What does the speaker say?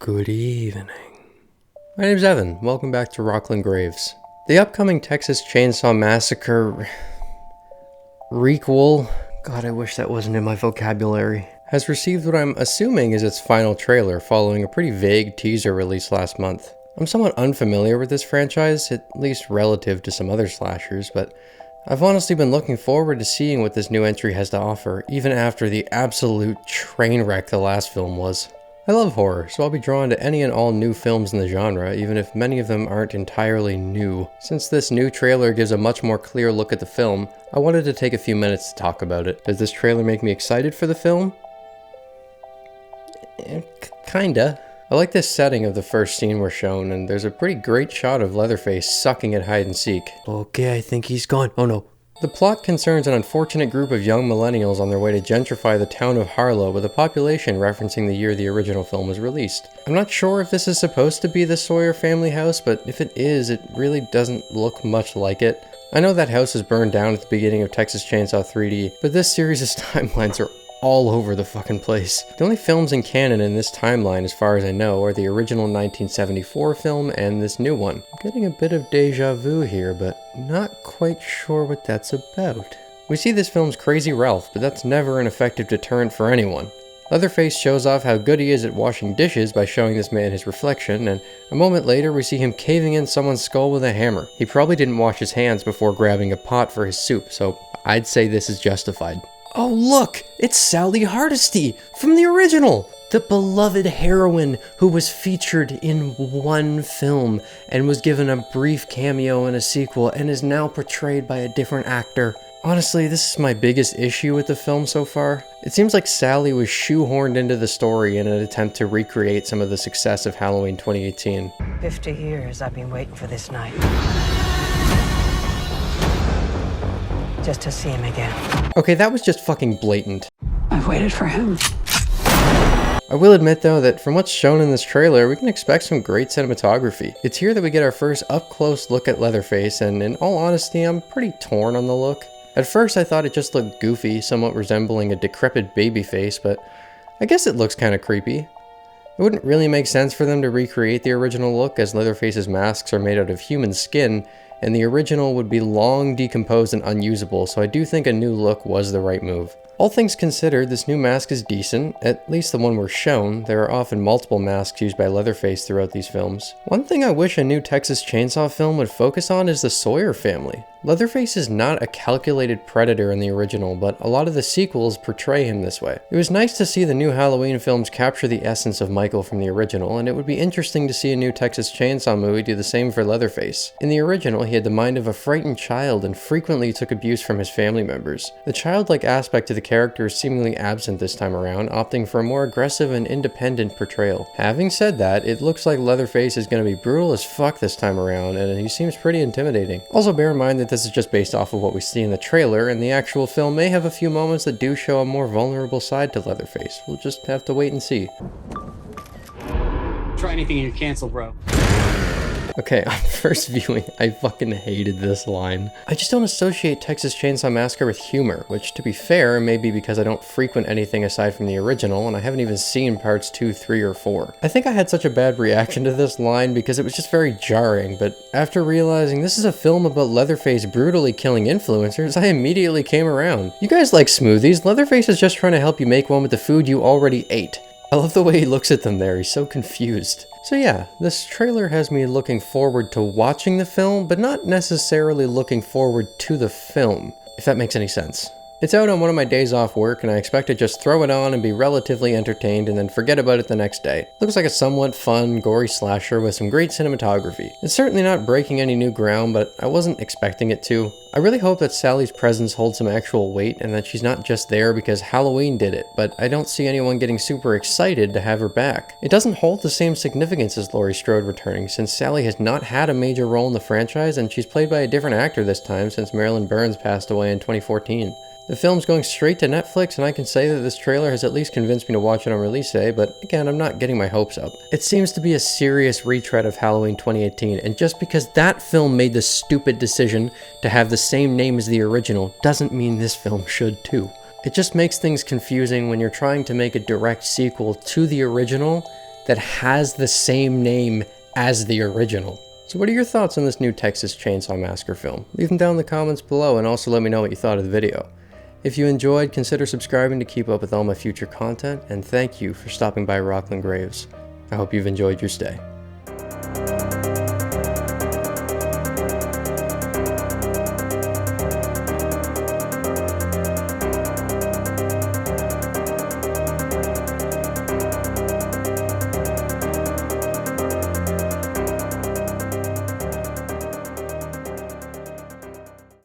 Good evening. My name's Evan. Welcome back to Rockland Graves. The upcoming Texas Chainsaw Massacre requel, God, I wish that wasn't in my vocabulary, has received what I'm assuming is its final trailer following a pretty vague teaser released last month. I'm somewhat unfamiliar with this franchise, at least relative to some other slashers, but I've honestly been looking forward to seeing what this new entry has to offer, even after the absolute train wreck the last film was. I love horror, so I'll be drawn to any and all new films in the genre, even if many of them aren't entirely new. Since this new trailer gives a much more clear look at the film, I wanted to take a few minutes to talk about it. Does this trailer make me excited for the film? Kinda. I like this setting of the first scene we're shown, and there's a pretty great shot of Leatherface sucking at hide and seek. Okay, I think he's gone. Oh no. The plot concerns an unfortunate group of young millennials on their way to gentrify the town of Harlow with a population referencing the year the original film was released. I'm not sure if this is supposed to be the Sawyer family house, but if it is, it really doesn't look much like it. I know that house was burned down at the beginning of Texas Chainsaw 3D, but this series' timelines are all over the fucking place. The only films in canon in this timeline, as far as I know, are the original 1974 film and this new one. I'm getting a bit of deja vu here, but not quite sure what that's about. We see this film's Crazy Ralph, but that's never an effective deterrent for anyone. Leatherface shows off how good he is at washing dishes by showing this man his reflection, and a moment later we see him caving in someone's skull with a hammer. He probably didn't wash his hands before grabbing a pot for his soup, so I'd say this is justified. Oh look! It's Sally Hardesty from the original! The beloved heroine who was featured in one film and was given a brief cameo in a sequel and is now portrayed by a different actor. Honestly, this is my biggest issue with the film so far. It seems like Sally was shoehorned into the story in an attempt to recreate some of the success of Halloween 2018. 50 years I've been waiting for this night. Just to see him again. Okay, that was just fucking blatant. I've waited for him. I will admit though that from what's shown in this trailer, we can expect some great cinematography. It's here that we get our first up-close look at Leatherface, and in all honesty, I'm pretty torn on the look. At first I thought it just looked goofy, somewhat resembling a decrepit baby face, but I guess it looks kinda creepy. It wouldn't really make sense for them to recreate the original look, as Leatherface's masks are made out of human skin, and the original would be long decomposed and unusable, so I do think a new look was the right move. All things considered, this new mask is decent, at least the one we're shown. There are often multiple masks used by Leatherface throughout these films. One thing I wish a new Texas Chainsaw film would focus on is the Sawyer family. Leatherface is not a calculated predator in the original, but a lot of the sequels portray him this way. It was nice to see the new Halloween films capture the essence of Michael from the original, and it would be interesting to see a new Texas Chainsaw movie do the same for Leatherface. In the original, he had the mind of a frightened child and frequently took abuse from his family members. The childlike aspect of the character is seemingly absent this time around, opting for a more aggressive and independent portrayal. Having said that, it looks like Leatherface is going to be brutal as fuck this time around, and he seems pretty intimidating. Also bear in mind that this is just based off of what we see in the trailer, and the actual film may have a few moments that do show a more vulnerable side to Leatherface. We'll just have to wait and see. Try anything and you're canceled, bro. Okay, on first viewing, I fucking hated this line. I just don't associate Texas Chainsaw Massacre with humor, which to be fair, may be because I don't frequent anything aside from the original, and I haven't even seen parts 2, 3, or 4. I think I had such a bad reaction to this line because it was just very jarring, but after realizing this is a film about Leatherface brutally killing influencers, I immediately came around. You guys like smoothies? Leatherface is just trying to help you make one with the food you already ate. I love the way he looks at them there, he's so confused. So yeah, this trailer has me looking forward to watching the film, but not necessarily looking forward to the film, if that makes any sense. It's out on one of my days off work, and I expect to just throw it on and be relatively entertained and then forget about it the next day. Looks like a somewhat fun, gory slasher with some great cinematography. It's certainly not breaking any new ground, but I wasn't expecting it to. I really hope that Sally's presence holds some actual weight and that she's not just there because Halloween did it, but I don't see anyone getting super excited to have her back. It doesn't hold the same significance as Laurie Strode returning, since Sally has not had a major role in the franchise and she's played by a different actor this time since Marilyn Burns passed away in 2014. The film's going straight to Netflix, and I can say that this trailer has at least convinced me to watch it on release day, but again, I'm not getting my hopes up. It seems to be a serious retread of Halloween 2018, and just because that film made the stupid decision to have the same name as the original doesn't mean this film should too. It just makes things confusing when you're trying to make a direct sequel to the original that has the same name as the original. So what are your thoughts on this new Texas Chainsaw Massacre film? Leave them down in the comments below, and also let me know what you thought of the video. If you enjoyed, consider subscribing to keep up with all my future content, and thank you for stopping by Rockland Graves. I hope you've enjoyed your stay.